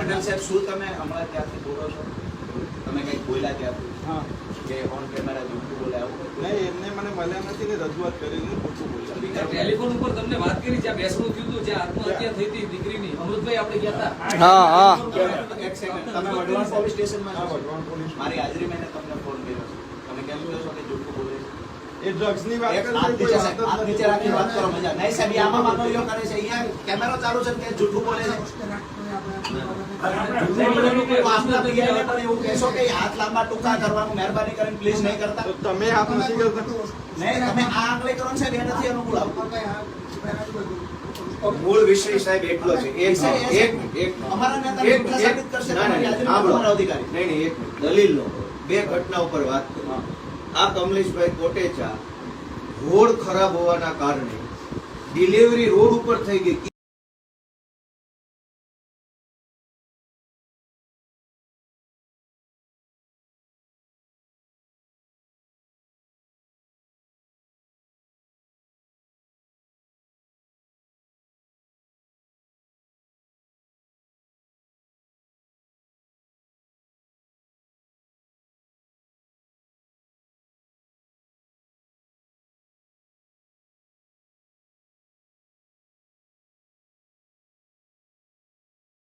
પટેલ સાહેબ, શું તમે હમણાં ત્યાંથી બોલો છો? તમે કંઈક બોલ્યા ત્યાંથી? હા કે ઓન કેમેરા જૂઠું બોલે આવું? નહીં, એમને મને મળ્યા નથી ને રજૂઆત કરીને ખોટું બોલ્યા. ટેલિફોન ઉપર તમને વાત કરી, જ્યાં બેસણું થયું હતું, જ્યાં આત્મહત્યા થઈ હતી દીકરીની, અમૃતભાઈ આપણે ગયા હતા. એક સેકન્ડ, તમે વઢવાણ પોલીસ સ્ટેશનમાં હા, છો? વઢવાણ પોલીસ. મારી હાજરી મેં તમને ફોન કર્યો છે. તમે કેમ કહો છો કે જૂઠું બોલે છે? એ ડ્રગ્સની વાત એક કરે હાથ છે, નીચે કોઈ સાહેબ, વાત જ હાથ નથી. નીચે રાખી વાત કરો, મજા નહીં સાહેબ. આમાં માનવીઓ કરે છે, અહીંયા કેમેરો ચાલુ છે કે જૂઠું બોલે છે? આપના પીઆઈને પણ એવું કહેશો કે હાથ લાંબા ટૂંકા કરવાનું મહેરબાની કરીને પ્લીઝ નહીં કરતા. તો તમે હાથ નથી કરતા. નહીં, તમે આ આંગળી કરો ને સાહેબ, એ નથી અનુકૂળ આવતું. મૂળ વિષય સાહેબ એટલો છે. અમારા નેતા જૂઠા સાબિત કરશે તમારી હાજરીમાં તમારા અધિકારી. નહીં, એક દલીલનો બે ઘટના ઉપર વાત કરો. આ કમલેશભાઈ કોટેચા રોડ ખરાબ હોવાના કારણે ડિલિવરી રોડ ઉપર થઈ ગઈ.